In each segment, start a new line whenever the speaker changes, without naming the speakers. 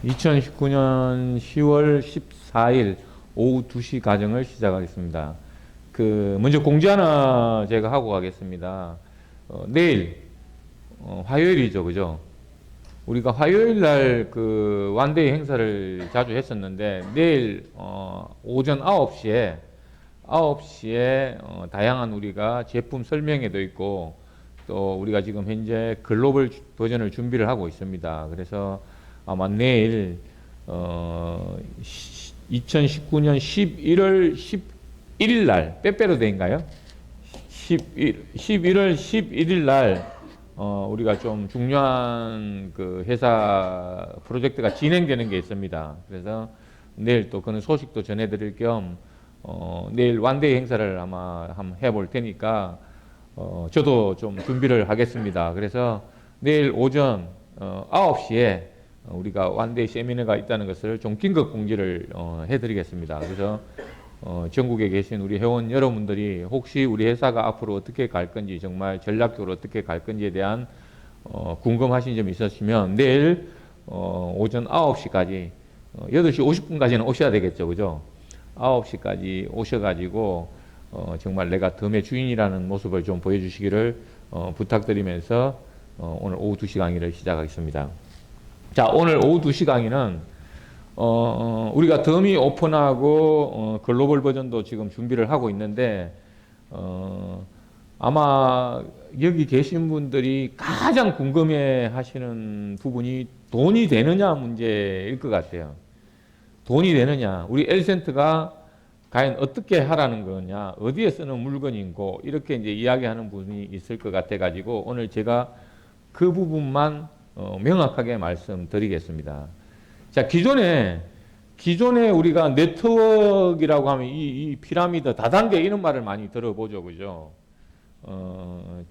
2019년 10월 14일 오후 2시 가정을 시작하겠습니다. 먼저 공지 하나 제가 하고 가겠습니다. 내일, 화요일이죠, 그죠? 우리가 화요일 날 완데이 행사를 자주 했었는데, 내일, 오전 9시에, 다양한 우리가 제품 설명회도 있고, 또 우리가 지금 현재 글로벌 버전을 준비를 하고 있습니다. 그래서 아마 내일 2019년 11월 11일 날 빼빼로 데이인가요? 11월 11일 날 우리가 좀 중요한 회사 프로젝트가 진행되는 게 있습니다. 그래서 내일 또 그런 소식도 전해드릴 겸 내일 완데이 행사를 아마 한번 해볼 테니까 저도 좀 준비를 하겠습니다. 그래서 내일 오전 9시에 우리가 완데이 세미나가 있다는 것을 좀 긴급 공지를 해드리겠습니다. 그래서 전국에 계신 우리 회원 여러분들이 혹시 우리 회사가 앞으로 어떻게 갈 건지, 정말 전략적으로 어떻게 갈 건지에 대한 궁금하신 점이 있으시면 내일 오전 9시까지 8시 50분까지는 오셔야 되겠죠, 그죠? 9시까지 오셔가지고 정말 내가 덤의 주인이라는 모습을 좀 보여주시기를 부탁드리면서 오늘 오후 2시 강의를 시작하겠습니다. 자, 오늘 오후 2시 강의는 우리가 덤이 오픈하고 글로벌 버전도 지금 준비를 하고 있는데 아마 여기 계신 분들이 가장 궁금해 하시는 부분이 돈이 되느냐 문제일 것 같아요. 돈이 되느냐, 우리 엘센트가 과연 어떻게 하라는 거냐, 어디에 쓰는 물건인고, 이렇게 이제 이야기하는 분이 있을 것 같아 가지고 오늘 제가 그 부분만 명확하게 말씀드리겠습니다. 자, 기존에 우리가 네트워크라고 하면 이 피라미드 다단계 이런 말을 많이 들어보죠, 그죠?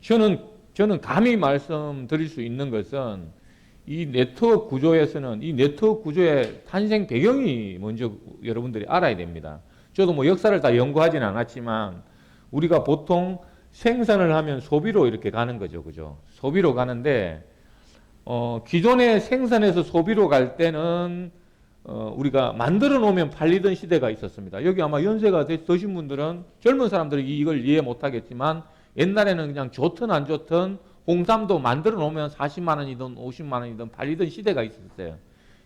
저는 감히 말씀드릴 수 있는 것은 이 네트워크 구조에서는 이 네트워크 구조의 탄생 배경이 먼저 여러분들이 알아야 됩니다. 저도 뭐 역사를 다 연구하진 않았지만 우리가 보통 생산을 하면 소비로 이렇게 가는 거죠, 그죠? 소비로 가는데 기존에 생산해서 소비로 갈 때는 우리가 만들어 놓으면 팔리던 시대가 있었습니다. 여기 아마 연세가 드신 분들은, 젊은 사람들이 이걸 이해 못 하겠지만 옛날에는 그냥 좋든 안 좋든 홍삼도 만들어 놓으면 40만 원이든 50만 원이든 팔리던 시대가 있었어요.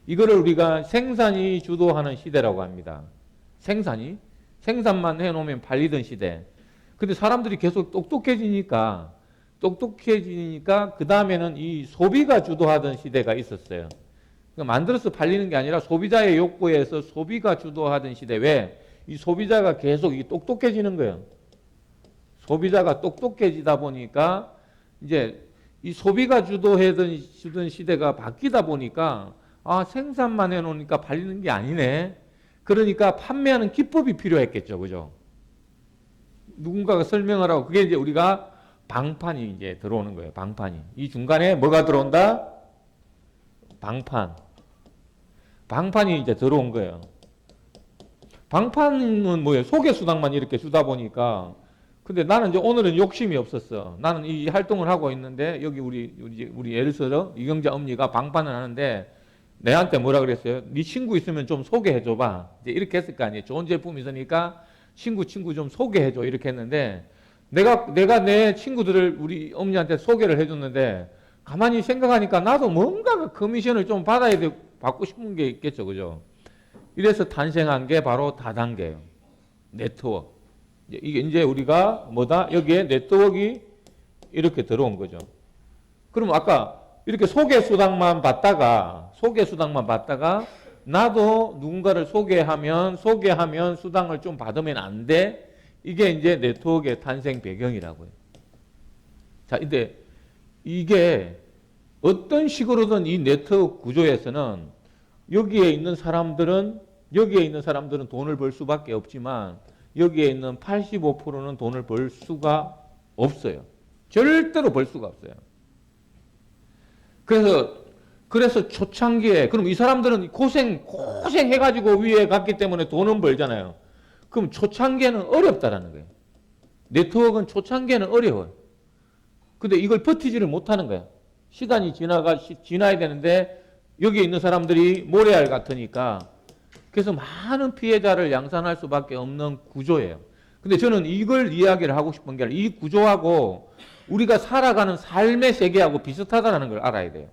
이거를 우리가 생산이 주도하는 시대라고 합니다. 생산만 해 놓으면 팔리던 시대. 근데 사람들이 계속 똑똑해지니까 그 다음에는 이 소비가 주도하던 시대가 있었어요. 그러니까 만들어서 팔리는 게 아니라 소비자의 욕구에서 소비가 주도하던 시대. 왜? 이 소비자가 계속 똑똑해지는 거예요. 소비자가 똑똑해지다 보니까 이제 이 소비가 주도하던 시대가 바뀌다 보니까 생산만 해놓으니까 팔리는 게 아니네. 그러니까 판매하는 기법이 필요했겠죠, 그죠? 누군가가 설명을 하고, 그게 이제 우리가 방판이 이제 들어오는 거예요. 방판이. 이 중간에 뭐가 들어온다? 방판이 이제 들어온 거예요. 방판은 뭐예요? 소개 수당만 이렇게 주다 보니까. 근데 나는 이제 오늘은 욕심이 없었어. 나는 이 활동을 하고 있는데 여기 우리 예를 들어 이경자 엄니가 방판을 하는데 내한테 뭐라 그랬어요? 네 친구 있으면 좀 소개해 줘봐. 이제 이렇게 했을 거 아니에요. 좋은 제품 있으니까 친구 좀 소개해 줘. 이렇게 했는데 내가 내 친구들을 우리 엄니한테 소개를 해줬는데 가만히 생각하니까 나도 뭔가 커미션을 좀 받고 싶은 게 있겠죠, 그죠? 이래서 탄생한 게 바로 다단계예요. 네트워크. 이게 이제 우리가 뭐다? 여기에 네트워크가 이렇게 들어온 거죠. 그럼 아까 이렇게 소개 수당만 받다가 나도 누군가를 소개하면 수당을 좀 받으면 안 돼? 이게 이제 네트워크의 탄생 배경이라고요. 자, 근데 이게 어떤 식으로든 이 네트워크 구조에서는 여기에 있는 사람들은 돈을 벌 수밖에 없지만 여기에 있는 85%는 돈을 벌 수가 없어요. 절대로 벌 수가 없어요. 그래서 초창기에, 그럼 이 사람들은 고생해가지고 위에 갔기 때문에 돈은 벌잖아요. 그럼 초창기에는 어렵다라는 거예요. 네트워크는 초창기에는 어려워요. 근데 이걸 버티지를 못하는 거예요. 시간이 지나야 되는데 여기에 있는 사람들이 모래알 같으니까 그래서 많은 피해자를 양산할 수밖에 없는 구조예요. 근데 저는 이걸 이야기를 하고 싶은 게 아니라 이 구조하고 우리가 살아가는 삶의 세계하고 비슷하다는 걸 알아야 돼요.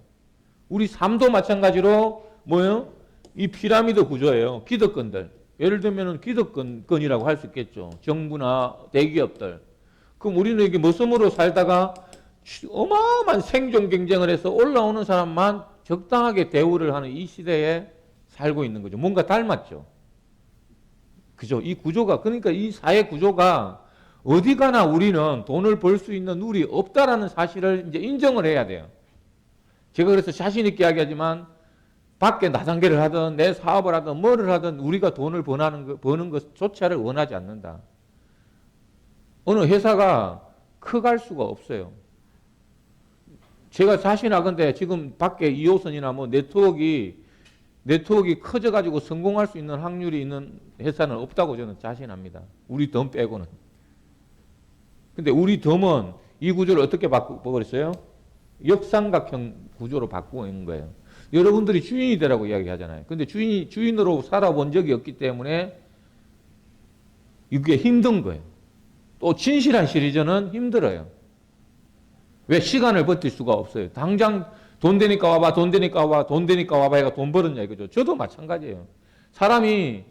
우리 삶도 마찬가지로 뭐예요? 이 피라미드 구조예요. 기득권들. 예를 들면 기득권이라고 할 수 있겠죠. 정부나 대기업들. 그럼 우리는 이게 머슴으로 살다가 어마어마한 생존 경쟁을 해서 올라오는 사람만 적당하게 대우를 하는 이 시대에 살고 있는 거죠. 뭔가 닮았죠. 그죠? 이 구조가, 그러니까 이 사회 구조가 어디 가나 우리는 돈을 벌 수 있는 룰이 없다라는 사실을 이제 인정을 해야 돼요. 제가 그래서 자신 있게 이야기하지만 밖에 나단계를 하든 내 사업을 하든 뭐를 하든 우리가 돈을 버는 것조차를 원하지 않는다. 어느 회사가 커갈 수가 없어요. 제가 자신하건대 지금 밖에 2호선이나 뭐 네트워크가 커져가지고 성공할 수 있는 확률이 있는 회사는 없다고 저는 자신합니다. 우리 덤 빼고는. 근데 우리 덤은 이 구조를 어떻게 바꿔버렸어요? 역삼각형 구조로 바꾸고 있는 거예요. 여러분들이 주인이 되라고 이야기하잖아요. 근데 주인으로 살아본 적이 없기 때문에 이게 힘든 거예요. 또 진실한 시리즈는 힘들어요. 왜? 시간을 버틸 수가 없어요. 당장 돈 되니까 와봐, 돈 되니까 와봐, 돈 되니까 와봐 해가 돈 벌었냐 이거죠. 저도 마찬가지예요. 사람이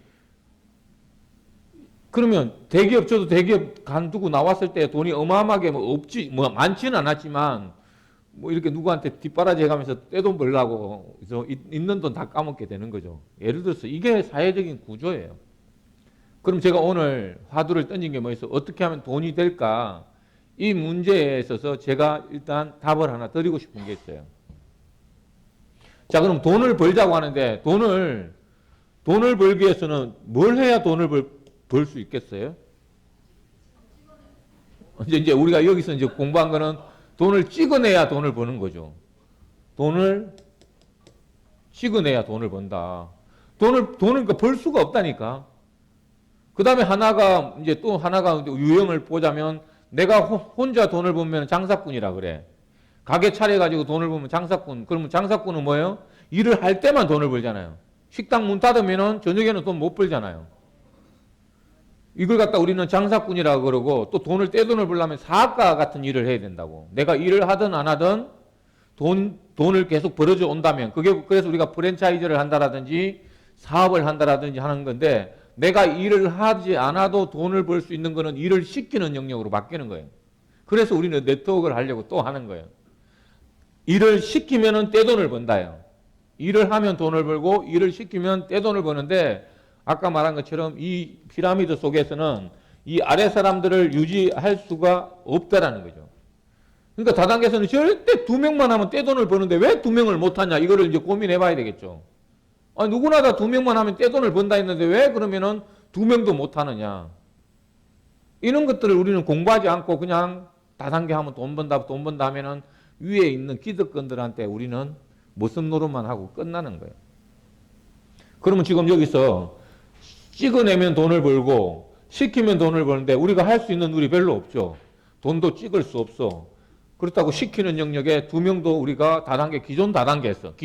그러면 저도 대기업 간두고 나왔을 때 돈이 어마어마하게 많지는 않았지만 뭐 이렇게 누구한테 뒷바라지 해가면서 떼돈 벌려고 그래서 있는 돈 다 까먹게 되는 거죠. 예를 들어서 이게 사회적인 구조예요. 그럼 제가 오늘 화두를 던진 게 뭐였어? 어떻게 하면 돈이 될까? 이 문제에 있어서 제가 일단 답을 하나 드리고 싶은 게 있어요. 자, 그럼 돈을 벌자고 하는데 돈을 벌기 위해서는 뭘 해야 돈을 벌 수 있겠어요? 이제 우리가 여기서 이제 공부한 거는 돈을 찍어내야 돈을 버는 거죠. 돈을 찍어내야 돈을 번다. 돈을 그러니까 벌 수가 없다니까. 그 다음에 이제 또 하나가 유형을 보자면 내가 혼자 돈을 벌면 장사꾼이라 그래. 가게 차려가지고 돈을 벌면 장사꾼. 그러면 장사꾼은 뭐예요? 일을 할 때만 돈을 벌잖아요. 식당 문 닫으면 저녁에는 돈 못 벌잖아요. 이걸 갖다 우리는 장사꾼이라고 그러고 또 떼돈을 벌려면 사업가 같은 일을 해야 된다고. 내가 일을 하든 안 하든 돈을 계속 벌어져 온다면 그래서 우리가 프랜차이즈를 한다라든지 사업을 한다라든지 하는 건데 내가 일을 하지 않아도 돈을 벌 수 있는 거는 일을 시키는 영역으로 바뀌는 거예요. 그래서 우리는 네트워크를 하려고 또 하는 거예요. 일을 시키면은 떼돈을 번다요. 일을 하면 돈을 벌고 일을 시키면 떼돈을 버는데 아까 말한 것처럼 이 피라미드 속에서는 이 아래 사람들을 유지할 수가 없다라는 거죠. 그러니까 다단계에서는 절대 2명만 하면 떼돈을 버는데 왜 2명을 못하냐 이거를 이제 고민해 봐야 되겠죠. 아니, 누구나 다 2명만 하면 떼돈을 번다 했는데 왜 그러면은 2명도 못하느냐. 이런 것들을 우리는 공부하지 않고 그냥 다단계 하면 돈 번다 하면은 위에 있는 기득권들한테 우리는 모습 노릇만 하고 끝나는 거예요. 그러면 지금 여기서 찍어내면 돈을 벌고 시키면 돈을 버는데 우리가 할 수 있는 룰이 별로 없죠. 돈도 찍을 수 없어. 그렇다고 시키는 영역에 2명도 우리가 기존 다단계에서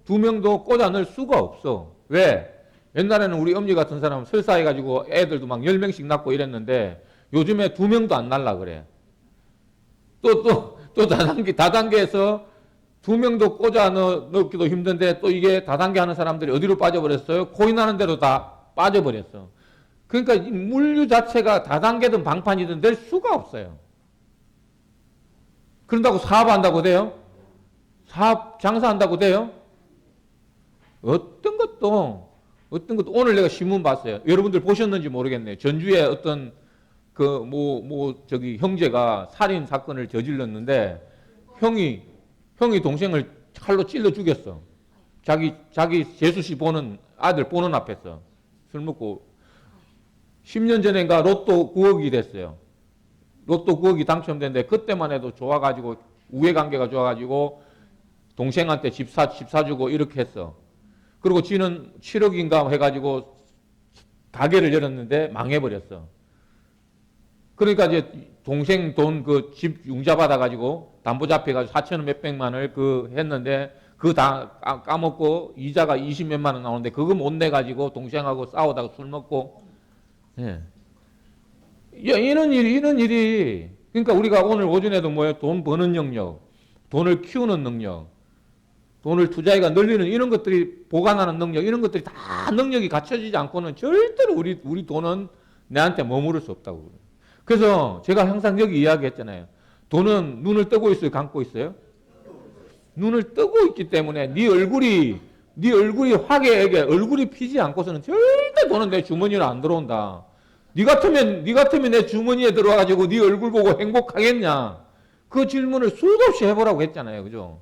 2명도 꽂아 넣을 수가 없어. 왜? 옛날에는 우리 엄니 같은 사람은 설사해가지고 애들도 막 10명씩 낳고 이랬는데 요즘에 2명도 안 날라 그래. 또 다단계에서 2명도 꽂아 넣기도 힘든데 또 이게 다단계 하는 사람들이 어디로 빠져버렸어요? 코인 하는 대로 다 빠져버렸어. 그러니까 이 물류 자체가 다단계든 방판이든 될 수가 없어요. 그런다고 사업한다고 돼요? 장사한다고 돼요? 어떤 것도 오늘 내가 신문 봤어요. 여러분들 보셨는지 모르겠네요. 전주에 어떤 형제가 살인 사건을 저질렀는데 형이 동생을 칼로 찔러 죽였어. 자기 재수씨 보는 아들 보는 앞에서 술 먹고 10년 전인가 로또 9억이 됐어요. 로또 9억이 당첨됐는데 그때만 해도 좋아가지고 우애관계가 좋아가지고 동생한테 집 사주고 이렇게 했어. 그리고 지는 7억인가 해가지고 가게를 열었는데 망해버렸어. 그러니까 이제 동생 돈 집 융자 받아가지고 담보 잡혀가지고 4천 몇백만 원을 했는데 그거 다 까먹고 이자가 20몇만 원 나오는데 그거 못 내가지고 동생하고 싸우다가 술 먹고. 예. 야, 이런 일이. 그러니까 우리가 오늘 오전에도 뭐예요? 돈 버는 영역, 돈을 키우는 능력, 돈을 투자해가 늘리는 이런 것들이 보관하는 능력, 이런 것들이 다 능력이 갖춰지지 않고는 절대로 우리 돈은 내한테 머무를 수 없다고. 그래서 제가 항상 여기 이야기했잖아요. 돈은 눈을 뜨고 있어요, 감고 있어요? 눈을 뜨고 있기 때문에 네 얼굴이 화개에게 얼굴이 피지 않고서는 절대 돈은 내 주머니로 안 들어온다. 네 같으면 내 주머니에 들어와가지고 네 얼굴 보고 행복하겠냐? 그 질문을 수도 없이 해보라고 했잖아요, 그죠?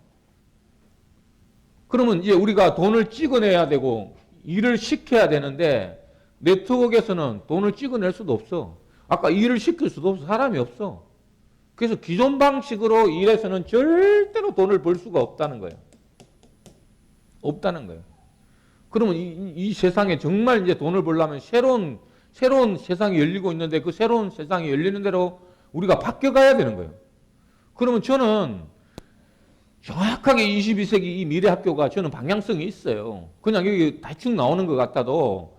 그러면 이제 우리가 돈을 찍어내야 되고 일을 시켜야 되는데 네트워크에서는 돈을 찍어낼 수도 없어. 아까 일을 시킬 수도 없어. 사람이 없어. 그래서 기존 방식으로 일해서는 절대로 돈을 벌 수가 없다는 거예요. 없다는 거예요. 그러면 이 세상에 정말 이제 돈을 벌려면 새로운 세상이 열리고 있는데 그 새로운 세상이 열리는 대로 우리가 바뀌어가야 되는 거예요. 그러면 저는 정확하게 22세기 이 미래학교가 저는 방향성이 있어요. 그냥 여기 대충 나오는 것 같아도.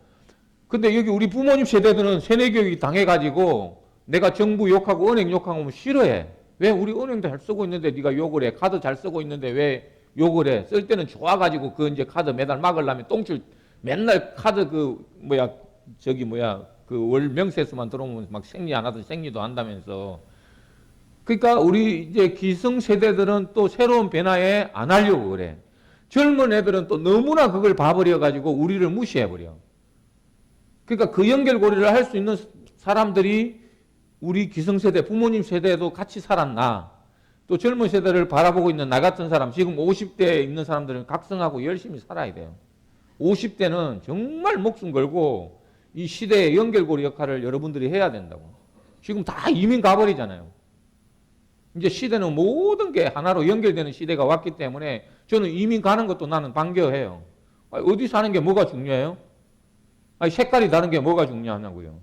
근데 여기 우리 부모님 세대들은 세뇌교육이 당해가지고 내가 정부 욕하고 은행 욕하고 싫어해. 왜 우리 은행도 잘 쓰고 있는데 네가 욕을 해. 카드 잘 쓰고 있는데 왜 욕을 해. 쓸 때는 좋아가지고 그 이제 카드 매달 막으려면 똥줄 맨날 카드 그 월 명세서만 들어오면 막 생리 안 하든 생리도 한다면서. 그러니까 우리 이제 기성 세대들은 또 새로운 변화에 안 하려고 그래. 젊은 애들은 또 너무나 그걸 봐버려 가지고 우리를 무시해버려. 그러니까 그 연결고리를 할 수 있는 사람들이 우리 기성세대, 부모님 세대에도 같이 살았나. 또 젊은 세대를 바라보고 있는 나 같은 사람, 지금 50대에 있는 사람들은 각성하고 열심히 살아야 돼요. 50대는 정말 목숨 걸고 이 시대의 연결고리 역할을 여러분들이 해야 된다고. 지금 다 이민 가버리잖아요. 이제 시대는 모든 게 하나로 연결되는 시대가 왔기 때문에 저는 이민 가는 것도 나는 반겨해요. 어디 사는 게 뭐가 중요해요? 아니, 색깔이 다른 게 뭐가 중요하냐고요.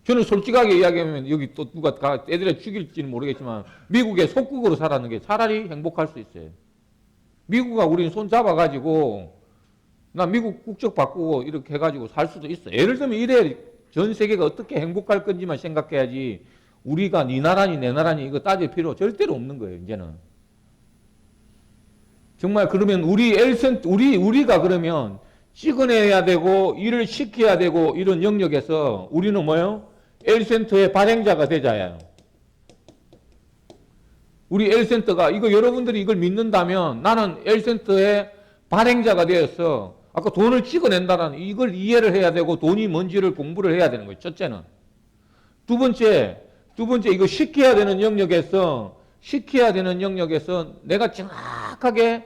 저는 솔직하게 이야기하면 여기 또 누가 애들에 죽일지는 모르겠지만 미국에 속국으로 살았는 게 차라리 행복할 수 있어요. 미국과 우리는 손 잡아가지고 나 미국 국적 바꾸고 이렇게 해가지고 살 수도 있어. 예를 들면 이래 전 세계가 어떻게 행복할 건지만 생각해야지 우리가 네 나라니 내 나라니 이거 따질 필요 절대로 없는 거예요, 이제는. 정말 그러면 우리가 그러면 찍어내야 되고 일을 시켜야 되고 이런 영역에서 우리는 뭐예요? L센터의 발행자가 되자요. 우리 L센터가 여러분들이 이걸 믿는다면 나는 L센터의 발행자가 되어서 아까 돈을 찍어낸다는 이걸 이해를 해야 되고 돈이 뭔지를 공부를 해야 되는 거예요. 첫째는. 두 번째 이거 시켜야 되는 영역에서 내가 정확하게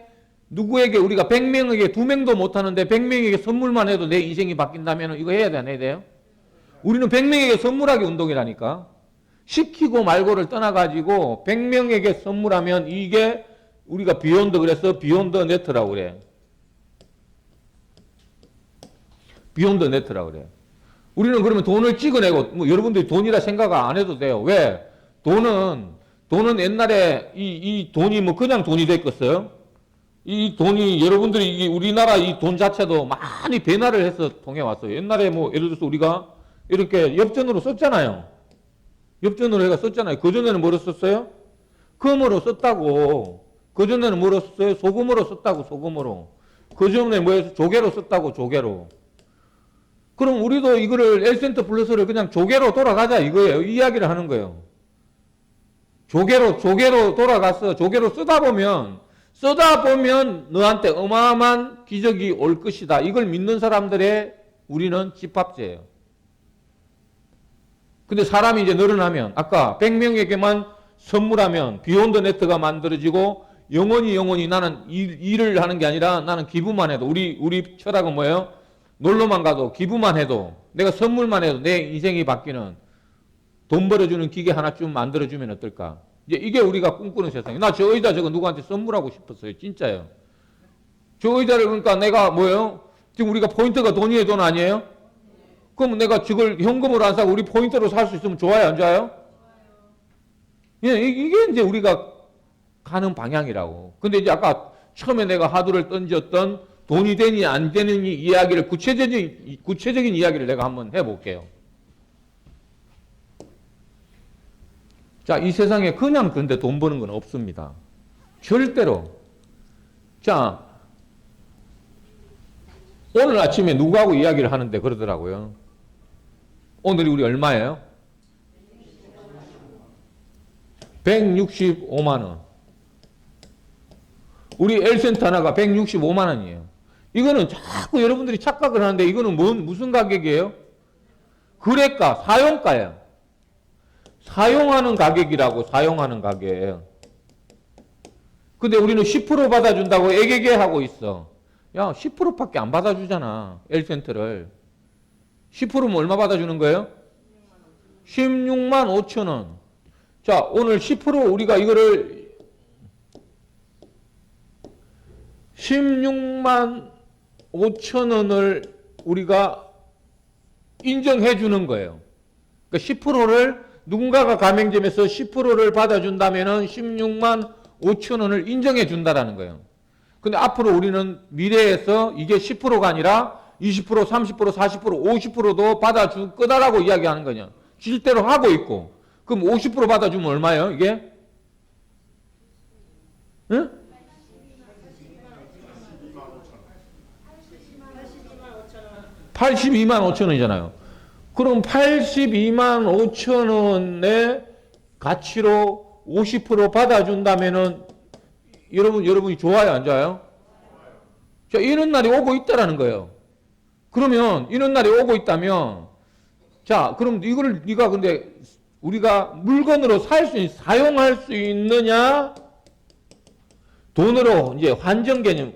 누구에게 우리가 100명에게 2명도 못하는데 100명에게 선물만 해도 내 인생이 바뀐다면 이거 해야 돼, 안 해야 돼요? 우리는 100명에게 선물하기 운동이라니까. 시키고 말고를 떠나가지고 100명에게 선물하면 이게 우리가 비욘드 그래서 비욘드 네트라고 그래. 비욘드 네트라고 그래. 우리는 그러면 돈을 찍어내고 뭐 여러분들이 돈이라 생각 안 해도 돼요. 왜? 돈은 옛날에 이 돈이 뭐 그냥 돈이 됐겠어요? 이 돈이 여러분들이 우리나라 이 돈 자체도 많이 변화를 해서 통해 왔어요. 옛날에 뭐 예를 들어서 우리가 이렇게 엽전으로 썼잖아요. 엽전으로 해가 썼잖아요. 그전에는 뭐로 썼어요? 금으로 썼다고. 그전에는 뭐로 썼어요? 소금으로 썼다고, 소금으로. 그전에 뭐였어? 조개로 썼다고, 조개로. 그럼 우리도 이거를 엘센터 플러스를 그냥 조개로 돌아가자 이거예요. 이 이야기를 하는 거예요. 조개로 돌아가서 조개로 쓰다 보면 너한테 어마어마한 기적이 올 것이다. 이걸 믿는 사람들의 우리는 집합제예요. 근데 사람이 이제 늘어나면 아까 100명에게만 선물하면 비욘드 네트가 만들어지고 영원히 나는 일을 하는 게 아니라 나는 기부만 해도 우리 철학은 뭐예요? 놀러만 가도 기부만 해도 내가 선물만 해도 내 인생이 바뀌는 돈 벌어주는 기계 하나쯤 만들어주면 어떨까? 이게 우리가 꿈꾸는 세상이에요. 나 저 의자 저거 누구한테 선물하고 싶었어요. 진짜요. 저 의자를 그러니까 내가 뭐예요? 지금 우리가 포인트가 돈이에요, 돈 아니에요? 그럼 내가 저걸 현금으로 안 사고 우리 포인트로 살 수 있으면 좋아요, 안 좋아요? 예, 이게 이제 우리가 가는 방향이라고. 근데 이제 아까 처음에 내가 하두를 던졌던 돈이 되니 안 되느니 이야기를 구체적인 이야기를 내가 한번 해볼게요. 자, 이 세상에 그냥 그런데 돈 버는 건 없습니다. 절대로. 자, 오늘 아침에 누구하고 이야기를 하는데 그러더라고요. 오늘이 우리 얼마예요? 165만 원. 우리 L센터 하나가 165만 원이에요. 이거는 자꾸 여러분들이 착각을 하는데 이거는 무슨 가격이에요? 거래가, 사용가예요. 사용하는 가격이라고, 사용하는 가격이에요. 근데 우리는 10% 받아준다고 애개개 하고 있어. 야, 10%밖에 안 받아주잖아. L센터를. 10%면 얼마 받아주는 거예요? 16만 5천 원. 자, 오늘 10% 우리가 이거를 16만 5천 원을 우리가 인정해 주는 거예요. 그러니까 10%를 누군가가 가맹점에서 10%를 받아준다면은 16만 5천 원을 인정해 준다라는 거예요. 근데 앞으로 우리는 미래에서 이게 10%가 아니라 20%, 30%, 40%, 50%도 받아줄 거다라고 이야기하는 거냐. 실대로 하고 있고. 그럼 50% 받아주면 얼마예요, 이게? 응? 82만 5천 원이잖아요. 그럼 82만 5천 원의 가치로 50% 받아준다면은 여러분이 좋아요, 안 좋아요? 자, 이런 날이 오고 있다라는 거예요. 그러면 이런 날이 오고 있다면, 자, 그럼 이거를 네가 근데 우리가 물건으로 사용할 수 있느냐? 돈으로 이제 환전 개념.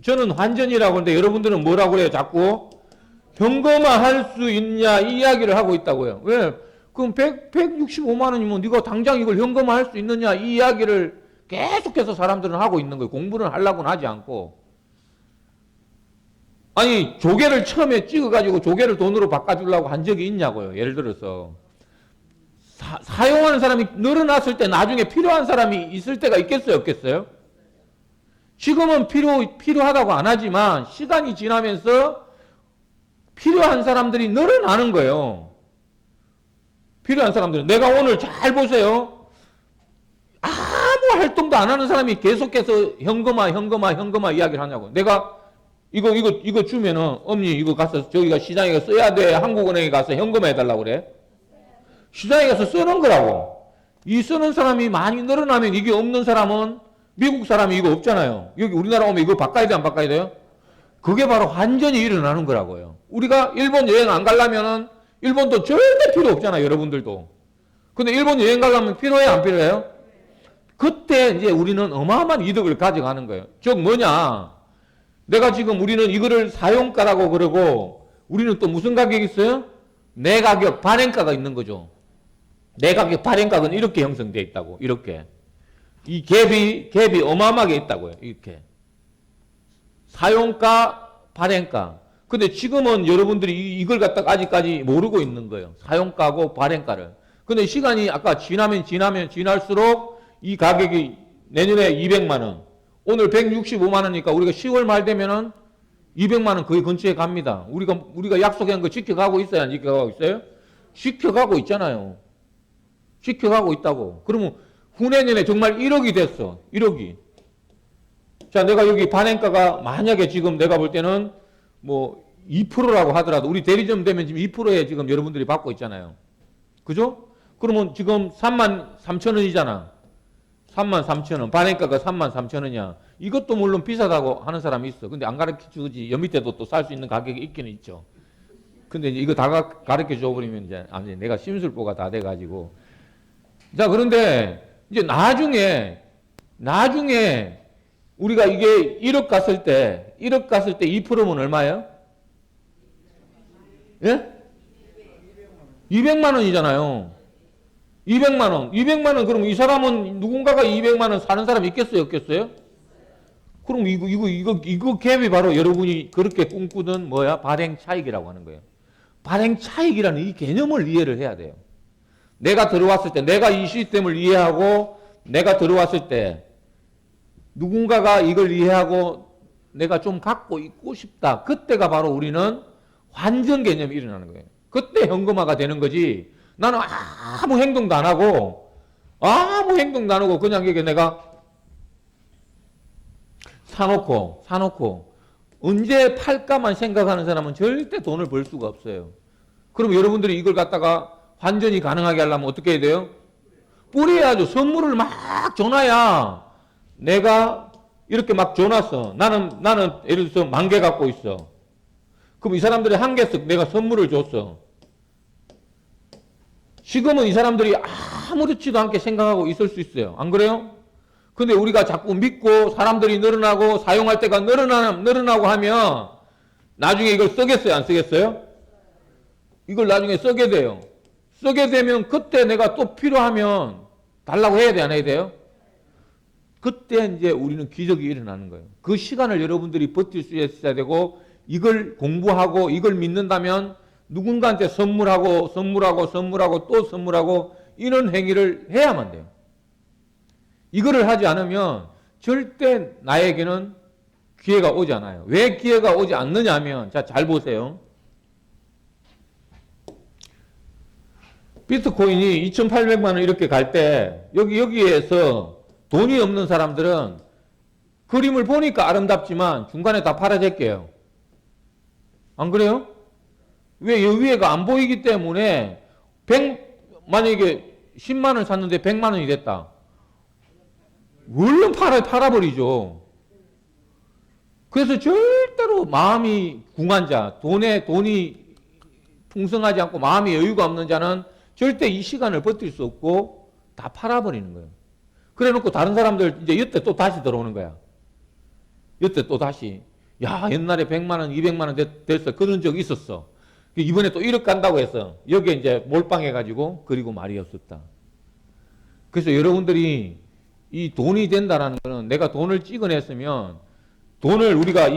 저는 환전이라고 하는데 여러분들은 뭐라고 그래요? 자꾸 현금화할 수 있냐 이 이야기를 하고 있다고요. 왜? 그럼 165만 원이면 네가 당장 이걸 현금화할 수 있느냐 이 이야기를 계속해서 사람들은 하고 있는 거예요. 공부를 하려고는 하지 않고. 아니, 조개를 처음에 찍어가지고 조개를 돈으로 바꿔주려고 한 적이 있냐고요. 예를 들어서. 사용하는 사람이 늘어났을 때 나중에 필요한 사람이 있을 때가 있겠어요? 없겠어요? 지금은 필요하다고 안 하지만 시간이 지나면서 필요한 사람들이 늘어나는 거예요. 필요한 사람들은. 내가 오늘 잘 보세요. 아무 활동도 안 하는 사람이 계속해서 현금화 이야기를 하냐고. 내가 이거 주면은, 엄니 이거 가서 저기가 시장에 가서 써야 돼. 한국은행에 가서 현금화 해달라고 그래. 시장에 가서 쓰는 거라고. 이 쓰는 사람이 많이 늘어나면 이게 없는 사람은 미국 사람이 이거 없잖아요. 여기 우리나라 오면 이거 바꿔야 돼, 안 바꿔야 돼요? 그게 바로 환전이 일어나는 거라고요. 우리가 일본 여행 안 가려면은 일본도 절대 필요 없잖아요, 여러분들도. 근데 일본 여행 가려면 필요해, 안 필요해요? 그때 이제 우리는 어마어마한 이득을 가져가는 거예요. 즉 뭐냐? 내가 지금 우리는 이거를 사용가라고 그러고 우리는 또 무슨 가격이 있어요? 내 가격 발행가가 있는 거죠. 내 가격 발행가는 이렇게 형성되어 있다고. 이렇게. 이 갭이 어마어마하게 있다고요. 이렇게. 사용가, 발행가. 근데 지금은 여러분들이 이걸 갖다가 아직까지 모르고 있는 거예요. 사용가고 발행가를. 근데 시간이 아까 지나면 지날수록 이 가격이 내년에 200만 원. 오늘 165만 원이니까 우리가 10월 말 되면은 200만 원 거의 근처에 갑니다. 우리가 약속한 거 지켜가고 있어요? 안 지켜가고 있어요? 지켜가고 있잖아요. 지켜가고 있다고. 그러면 후내년에 정말 1억이 됐어. 1억이. 자, 내가 여기 발행가가 만약에 지금 내가 볼 때는 뭐 2%라고 하더라도 우리 대리점 되면 지금 2%에 지금 여러분들이 받고 있잖아요. 그죠? 그러면 지금 3만 3천 원이잖아. 3만 3천 원. 발행가가 3만 3천 원이야. 이것도 물론 비싸다고 하는 사람이 있어. 근데 안 가르쳐 주지. 여 밑에도 또 살 수 있는 가격이 있기는 있죠. 근데 이제 이거 다 가르쳐 줘버리면 이제 내가 심술보가 다 돼가지고. 자, 그런데 이제 나중에 우리가 이게 1억 갔을 때 2%면 얼마예요? 예? 200만 원이잖아요. 200만 원. 200만 원. 그럼 이 사람은 누군가가 200만 원 사는 사람이 있겠어요? 없겠어요? 그럼 이거 갭이 바로 여러분이 그렇게 꿈꾸던 발행 차익이라고 하는 거예요. 발행 차익이라는 이 개념을 이해를 해야 돼요. 내가 들어왔을 때, 내가 이 시스템을 이해하고 내가 들어왔을 때 누군가가 이걸 이해하고 내가 좀 갖고 있고 싶다. 그때가 바로 우리는 환전 개념이 일어나는 거예요. 그때 현금화가 되는 거지. 나는 아무 행동도 안 하고 그냥 이게 내가 사놓고 언제 팔까만 생각하는 사람은 절대 돈을 벌 수가 없어요. 그럼 여러분들이 이걸 갖다가 환전이 가능하게 하려면 어떻게 해야 돼요? 뿌려야죠. 선물을 막 줘놔야 내가 이렇게 막 줘놨어. 나는 예를 들어서 10,000개 갖고 있어. 그럼 이 사람들이 1개씩 내가 선물을 줬어. 지금은 이 사람들이 아무렇지도 않게 생각하고 있을 수 있어요. 안 그래요? 근데 우리가 자꾸 믿고 사람들이 늘어나고 사용할 때가 늘어나고 하면 나중에 이걸 쓰겠어요? 안 쓰겠어요? 이걸 나중에 쓰게 돼요. 쓰게 되면 그때 내가 또 필요하면 달라고 해야 돼, 안 해야 돼요? 그때 이제 우리는 기적이 일어나는 거예요. 그 시간을 여러분들이 버틸 수 있어야 되고 이걸 공부하고 이걸 믿는다면 누군가한테 선물하고 또 선물하고 이런 행위를 해야만 돼요. 이거를 하지 않으면 절대 나에게는 기회가 오지 않아요. 왜 기회가 오지 않느냐 하면 자, 잘 보세요. 비트코인이 2,800만 원 이렇게 갈 때 여기에서 돈이 없는 사람들은 그림을 보니까 아름답지만 중간에 다 팔아제껴요. 안 그래요? 왜 여기 위에가 안 보이기 때문에 만약에 10만 원 샀는데 100만 원이 됐다. 얼른 팔아버리죠. 그래서 절대로 마음이 궁한 자, 돈이 풍성하지 않고 마음이 여유가 없는 자는 절대 이 시간을 버틸 수 없고 다 팔아버리는 거예요. 그래 놓고 다른 사람들 이제 이때 또 다시 들어오는 거야. 이때 또 다시. 야, 옛날에 100만 원, 200만 원 됐어. 그런 적이 있었어. 이번에 또 1억 간다고 했어. 여기에 이제 몰빵해가지고 그리고 말이 없었다. 그래서 여러분들이 이 돈이 된다라는 거는 내가 돈을 찍어냈으면 돈을 우리가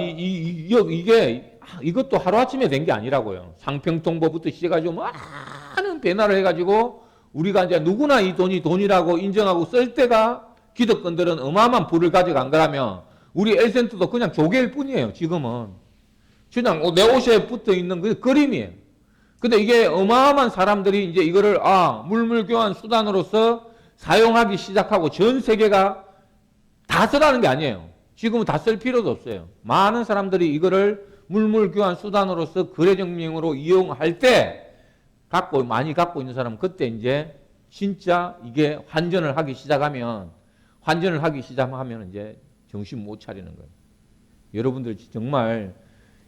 이것도 하루아침에 된 게 아니라고요. 상평통보부터 시작해가지고 많은 변화를 해가지고 우리가 이제 누구나 이 돈이 돈이라고 인정하고 쓸 때가 기득권들은 어마어마한 부를 가져간 거라면 우리 엘센트도 그냥 조개일 뿐이에요. 지금은. 그냥 내 옷에 붙어 있는 그 그림이에요. 근데 이게 어마어마한 사람들이 이제 이거를 물물교환 수단으로서 사용하기 시작하고 전 세계가 다 쓰라는 게 아니에요. 지금은 다 쓸 필요도 없어요. 많은 사람들이 이거를 물물교환 수단으로서 거래정명으로 이용할 때 많이 갖고 있는 사람은 그때 이제 진짜 이게 환전을 하기 시작하면 이제 정신 못 차리는 거예요. 여러분들 정말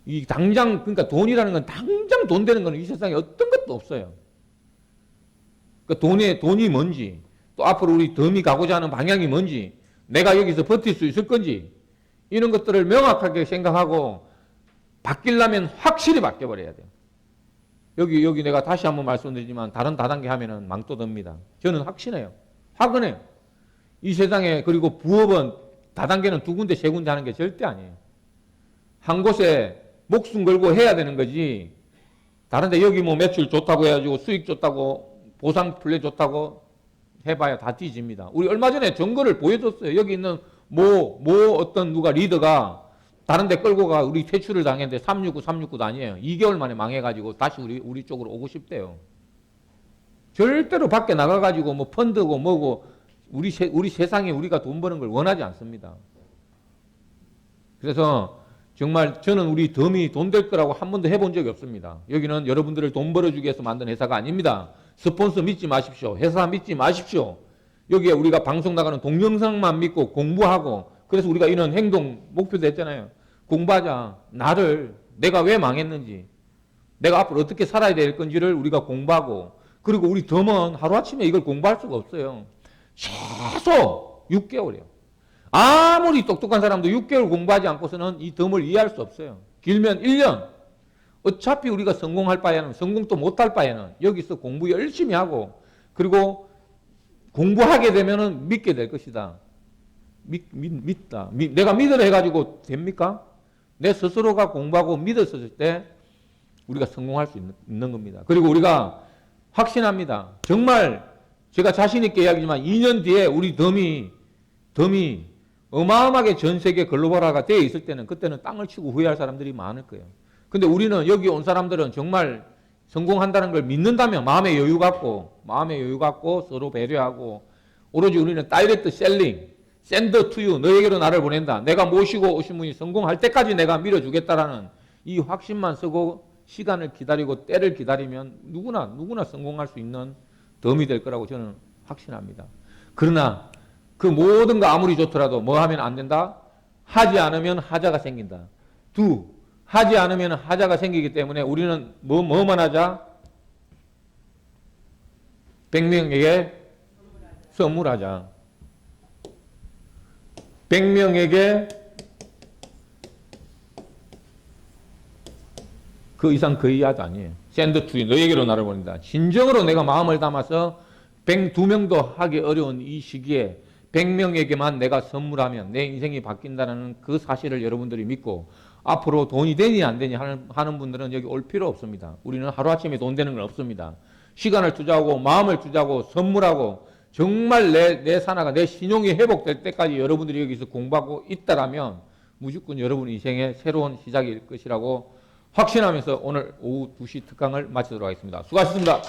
그러니까 돈이라는 건 당장 돈 되는 건 이 세상에 어떤 것도 없어요. 그러니까 돈이 뭔지, 또 앞으로 우리 덤이 가고자 하는 방향이 뭔지, 내가 여기서 버틸 수 있을 건지, 이런 것들을 명확하게 생각하고 바뀌려면 확실히 바뀌어버려야 돼요. 여기 내가 다시 한번 말씀드리지만 다른 다단계 하면은 망토됩니다. 저는 확신해요. 화근해요. 이 세상에 그리고 부업은 다단계는 2군데, 3군데 하는 게 절대 아니에요. 한 곳에 목숨 걸고 해야 되는 거지. 다른데 여기 뭐 매출 좋다고 해가지고 수익 좋다고 보상 플레 좋다고 해봐야 다 뒤집니다. 우리 얼마 전에 증거를 보여줬어요. 여기 있는 어떤 누가 리더가 다른데 끌고 가 우리 퇴출을 당했는데 369도 아니에요. 2개월 만에 망해가지고 다시 우리 쪽으로 오고 싶대요. 절대로 밖에 나가가지고 뭐 펀드고 뭐고 우리 세상에 우리가 돈 버는 걸 원하지 않습니다. 그래서 정말 저는 우리 덤이 돈 될 거라고 한 번도 해본 적이 없습니다. 여기는 여러분들을 돈 벌어주기 위해서 만든 회사가 아닙니다. 스폰서 믿지 마십시오. 회사 믿지 마십시오. 여기에 우리가 방송 나가는 동영상만 믿고 공부하고 그래서 우리가 이런 행동 목표도 했잖아요. 공부하자. 내가 왜 망했는지 내가 앞으로 어떻게 살아야 될 건지를 우리가 공부하고 그리고 우리 덤은 하루아침에 이걸 공부할 수가 없어요. 최소 6개월이에요. 아무리 똑똑한 사람도 6개월 공부하지 않고서는 이 덤을 이해할 수 없어요. 길면 1년. 어차피 우리가 성공할 바에는 성공도 못할 바에는 여기서 공부 열심히 하고 그리고 공부하게 되면은 믿게 될 것이다. 믿다. 내가 믿으라 해가지고 됩니까? 내 스스로가 공부하고 믿었을 때 우리가 성공할 수 있는 겁니다. 그리고 우리가 확신합니다. 정말 제가 자신 있게 이야기지만 2년 뒤에 우리 덤이 어마어마하게 전 세계 글로벌화가 되어 있을 때는 그때는 땅을 치고 후회할 사람들이 많을 거예요. 근데 우리는 여기 온 사람들은 정말 성공한다는 걸 믿는다면 마음의 여유 갖고 서로 배려하고 오로지 우리는 다이렉트 셀링, 샌더 투유, 너에게로 나를 보낸다. 내가 모시고 오신 분이 성공할 때까지 내가 밀어주겠다라는 이 확신만 쓰고 시간을 기다리고 때를 기다리면 누구나 성공할 수 있는 덤이 될 거라고 저는 확신합니다. 그러나 그 모든 거 아무리 좋더라도 뭐 하면 안 된다? 하지 않으면 하자가 생긴다. 하지 않으면 하자가 생기기 때문에 우리는 뭐만 하자? 100명에게 선물하자. 100명에게 그 이상 그 이하도 아니에요. 샌드 투 너에게로 나를 보낸다. 진정으로 내가 마음을 담아서 102명도 하기 어려운 이 시기에 100명에게만 내가 선물하면 내 인생이 바뀐다는 그 사실을 여러분들이 믿고 앞으로 돈이 되니 안 되니 하는 분들은 여기 올 필요 없습니다. 우리는 하루아침에 돈 되는 건 없습니다. 시간을 투자하고 마음을 투자하고 선물하고 정말 내 산하가 내 신용이 회복될 때까지 여러분들이 여기서 공부하고 있다라면 무조건 여러분 인생의 새로운 시작일 것이라고 확신하면서 오늘 오후 2시 특강을 마치도록 하겠습니다. 수고하셨습니다.